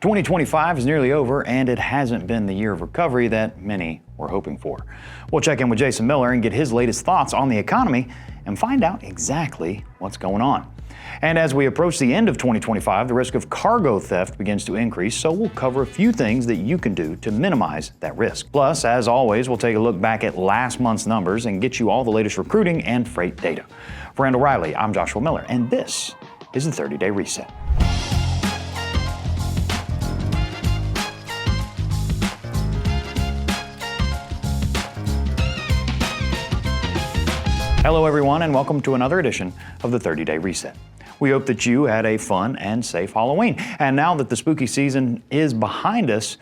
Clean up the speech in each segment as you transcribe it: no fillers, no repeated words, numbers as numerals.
2025 is nearly over, and it hasn't been the year of recovery that many were hoping for. We'll check in with Jason Miller and get his latest thoughts on the economy and find out exactly what's going on. And as we approach the end of 2025, the risk of cargo theft begins to increase, so we'll cover a few things that you can do to minimize that risk. Plus, as always, we'll take a look back at last month's numbers and get you all the latest recruiting and freight data. For Randall Reilly, I'm Joshua Miller, and this is the 30-Day Reset. Hello everyone, and welcome to another edition of the 30-Day Reset. We hope that you had a fun and safe Halloween. And now that the spooky season is behind us,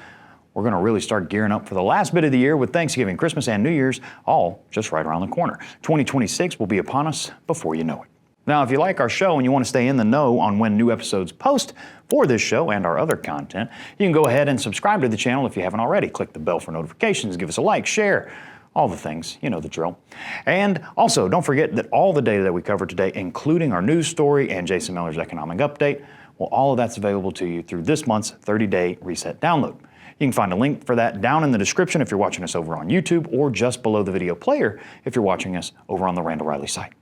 we're going to really start gearing up for the last bit of the year with Thanksgiving, Christmas, and New Year's all just right around the corner. 2026 will be upon us before you know it. Now, if you like our show and you want to stay in the know on when new episodes post for this show and our other content, you can go ahead and subscribe to the channel if you haven't already. Click the bell for notifications, give us a like, share, all the things, you know the drill. And also, don't forget that all the data that we covered today, including our news story and Jason Miller's economic update, well, all of that's available to you through this month's 30-Day Reset download. You can find a link for that down in the description if you're watching us over on YouTube, or just below the video player if you're watching us over on the Randall Reilly site.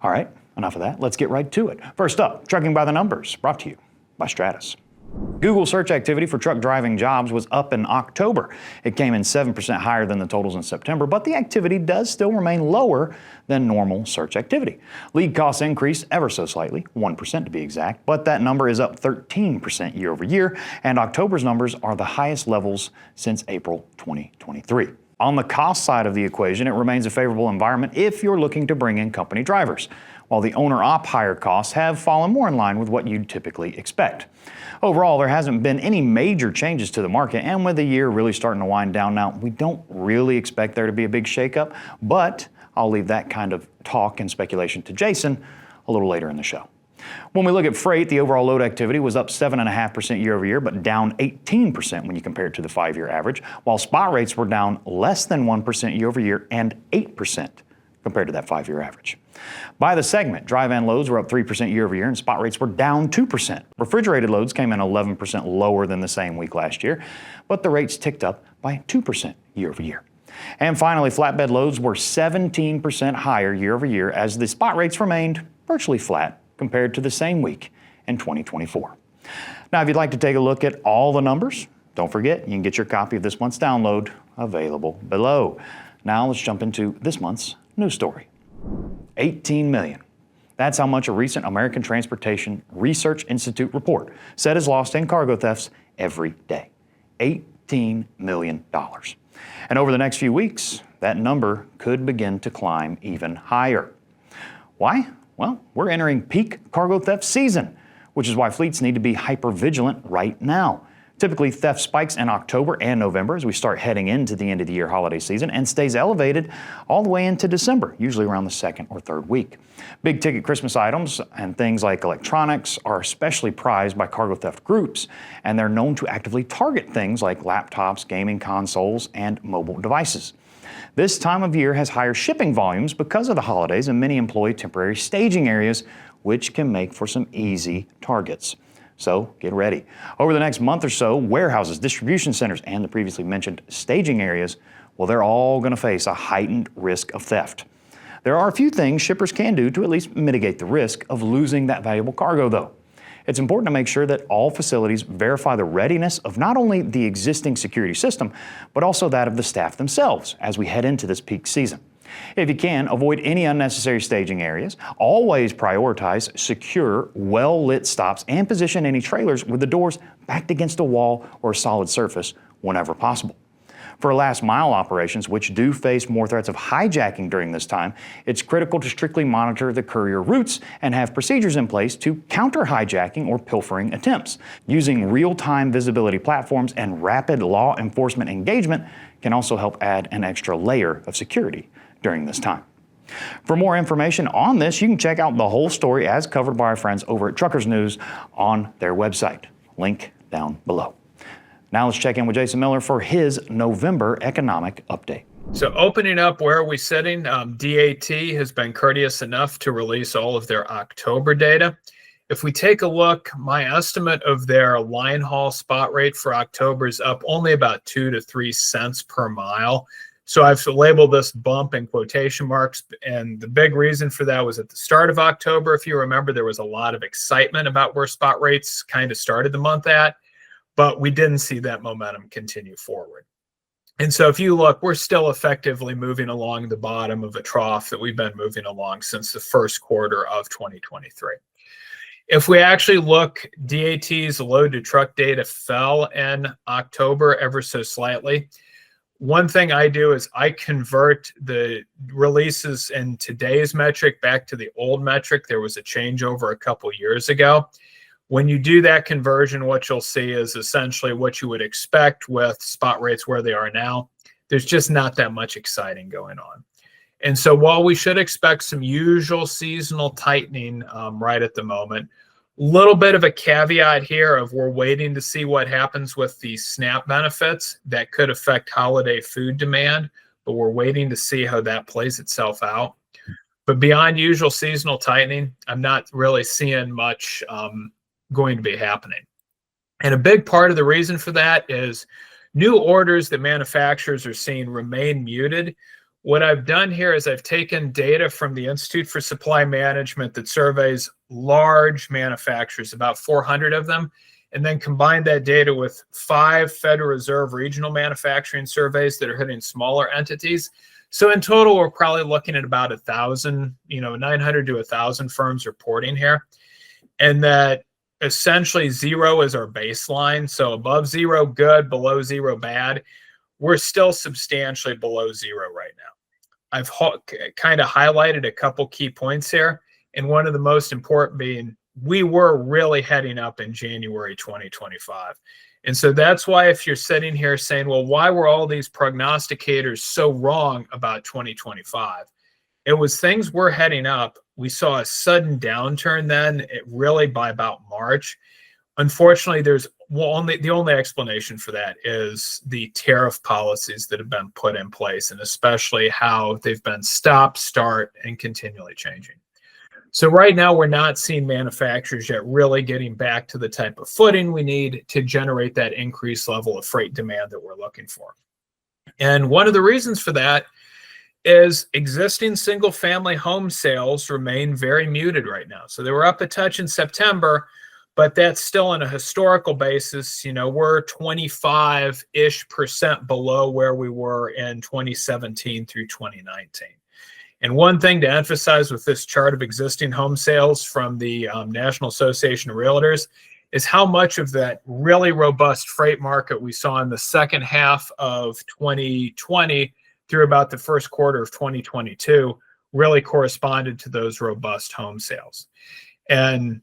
All right, enough of that. Let's get right to it. First up, Trucking by the Numbers, brought to you by Stratas. Google search activity for truck driving jobs was up in October. It came in 7% higher than the totals in September, but the activity does still remain lower than normal search activity. Lead costs increased ever so slightly, 1% to be exact, but that number is up 13% year over year, and October's numbers are the highest levels since April 2023. On the cost side of the equation, it remains a favorable environment if you're looking to bring in company drivers, while the owner-op hire costs have fallen more in line with what you'd typically expect. Overall, there hasn't been any major changes to the market, and with the year really starting to wind down now, we don't really expect there to be a big shakeup, but I'll leave that kind of talk and speculation to Jason a little later in the show. When we look at freight, the overall load activity was up 7.5% year over year, but down 18% when you compare it to the 5-year average, while spot rates were down less than 1% year over year and 8% compared to that 5-year average. By the segment, dry van loads were up 3% year over year and spot rates were down 2%. Refrigerated loads came in 11% lower than the same week last year, but the rates ticked up by 2% year over year. And finally, flatbed loads were 17% higher year over year as the spot rates remained virtually flat compared to the same week in 2024. Now, if you'd like to take a look at all the numbers, don't forget you can get your copy of this month's download available below. Now let's jump into this month's news story. 18 million. That's how much a recent American Transportation Research Institute report said is lost in cargo thefts every day. $18 million. And over the next few weeks, that number could begin to climb even higher. Why? Well, we're entering peak cargo theft season, which is why fleets need to be hyper vigilant right now. Typically, theft spikes in October and November as we start heading into the end of the year holiday season and stays elevated all the way into December, usually around the second or third week. Big ticket Christmas items and things like electronics are especially prized by cargo theft groups, and they're known to actively target things like laptops, gaming consoles, and mobile devices. This time of year has higher shipping volumes because of the holidays, and many employ temporary staging areas, which can make for some easy targets. So get ready. Over the next month or so, warehouses, distribution centers, and the previously mentioned staging areas, well, they're all going to face a heightened risk of theft. There are a few things shippers can do to at least mitigate the risk of losing that valuable cargo, though. It's important to make sure that all facilities verify the readiness of not only the existing security system, but also that of the staff themselves as we head into this peak season. If you can, avoid any unnecessary staging areas. Always prioritize secure, well-lit stops and position any trailers with the doors backed against a wall or a solid surface whenever possible. For last mile operations, which do face more threats of hijacking during this time, it's critical to strictly monitor the courier routes and have procedures in place to counter hijacking or pilfering attempts. Using real-time visibility platforms and rapid law enforcement engagement can also help add an extra layer of security during this time. For more information on this, you can check out the whole story as covered by our friends over at Truckers News on their website. Link down below. Now let's check in with Jason Miller for his November economic update. So opening up, where are we sitting? DAT has been courteous enough to release all of their October data. If we take a look, my estimate of their line haul spot rate for October is up only about 2 to 3 cents per mile. So I've labeled this bump in quotation marks. And the big reason for that was at the start of October. If you remember, there was a lot of excitement about where spot rates kind of started the month at, but we didn't see that momentum continue forward. And so if you look, we're still effectively moving along the bottom of a trough that we've been moving along since the first quarter of 2023. If we actually look, DAT's load to truck data fell in October ever so slightly. One thing I do is I convert the releases in today's metric back to the old metric. There was a changeover a couple years ago. When you do that conversion, what you'll see is essentially what you would expect with spot rates where they are now. There's just not that much exciting going on. And so while we should expect some usual seasonal tightening right at the moment, little bit of a caveat here of we're waiting to see what happens with the SNAP benefits that could affect holiday food demand, but we're waiting to see how that plays itself out. But beyond usual seasonal tightening, I'm not really seeing much going to be happening. And a big part of the reason for that is new orders that manufacturers are seeing remain muted. What I've done here is I've taken data from the Institute for Supply Management that surveys large manufacturers, about 400 of them, and then combined that data with 5 Federal Reserve regional manufacturing surveys that are hitting smaller entities. So in total, we're probably looking at about 1,000, 900 to 1,000 firms reporting here. And that essentially 0 is our baseline. So above 0, good, below 0, bad. We're still substantially below 0 right now. I've kind of highlighted a couple key points here, and one of the most important being we were really heading up in January 2025. And so that's why if you're sitting here saying, well, why were all these prognosticators so wrong about 2025? It was things were heading up. We saw a sudden downturn then, really by about March. Unfortunately, there's the only explanation for that is the tariff policies that have been put in place, and especially how they've been stop, start, and continually changing. So right now, we're not seeing manufacturers yet really getting back to the type of footing we need to generate that increased level of freight demand that we're looking for. And one of the reasons for that is existing single-family home sales remain very muted right now. So they were up a touch in September, but that's still on a historical basis. We're 25-ish% below where we were in 2017 through 2019. And one thing to emphasize with this chart of existing home sales from the National Association of Realtors is how much of that really robust freight market we saw in the second half of 2020 through about the first quarter of 2022 really corresponded to those robust home sales. And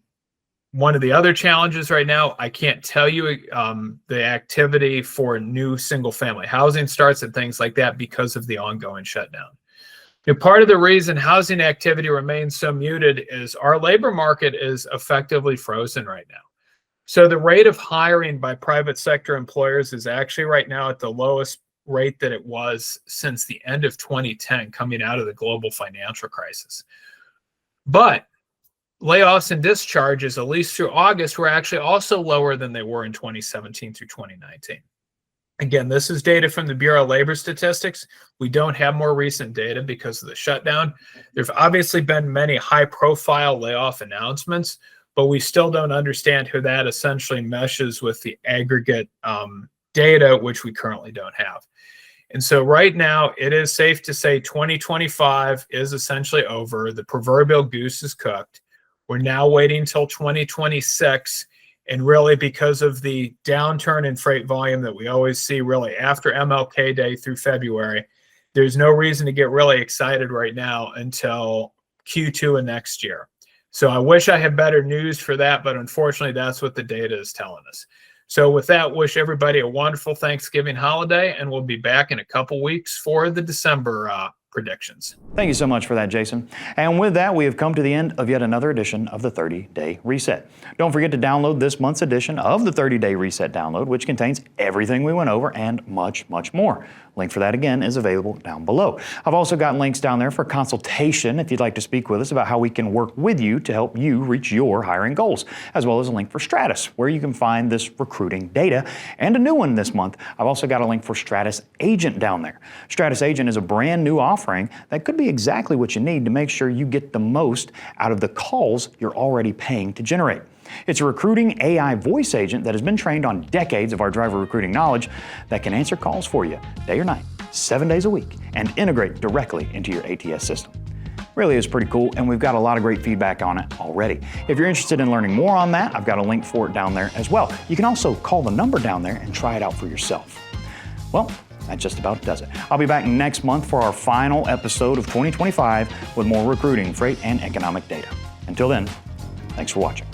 one of the other challenges right now, I can't tell you the activity for new single-family housing starts and things like that because of the ongoing shutdown. Part of the reason housing activity remains so muted is our labor market is effectively frozen right now. So the rate of hiring by private sector employers is actually right now at the lowest rate that it was since the end of 2010, coming out of the global financial crisis. But layoffs and discharges, at least through August, were actually also lower than they were in 2017 through 2019. Again, this is data from the Bureau of Labor Statistics. We don't have more recent data because of the shutdown. There've obviously been many high-profile layoff announcements, but we still don't understand how that essentially meshes with the aggregate data, which we currently don't have. And so right now, it is safe to say 2025 is essentially over. The proverbial goose is cooked. We're now waiting until 2026. And really, because of the downturn in freight volume that we always see really after MLK Day through February, there's no reason to get really excited right now until Q2 of next year. So I wish I had better news for that, but unfortunately, that's what the data is telling us. So with that, wish everybody a wonderful Thanksgiving holiday, and we'll be back in a couple weeks for the December predictions. Thank you so much for that, Jason. And with that, we have come to the end of yet another edition of the 30-Day Reset. Don't forget to download this month's edition of the 30-Day Reset download, which contains everything we went over and much, much more. Link for that, again, is available down below. I've also got links down there for consultation if you'd like to speak with us about how we can work with you to help you reach your hiring goals, as well as a link for Stratas, where you can find this recruiting data. And a new one this month, I've also got a link for Stratas Agent down there. Stratas Agent is a brand new offering that could be exactly what you need to make sure you get the most out of the calls you're already paying to generate. It's a recruiting AI voice agent that has been trained on decades of our driver recruiting knowledge that can answer calls for you day or night, 7 days a week, and integrate directly into your ATS system. Really is pretty cool, and we've got a lot of great feedback on it already. If you're interested in learning more on that, I've got a link for it down there as well. You can also call the number down there and try it out for yourself. Well, that just about does it. I'll be back next month for our final episode of 2025 with more recruiting, freight, and economic data. Until then, thanks for watching.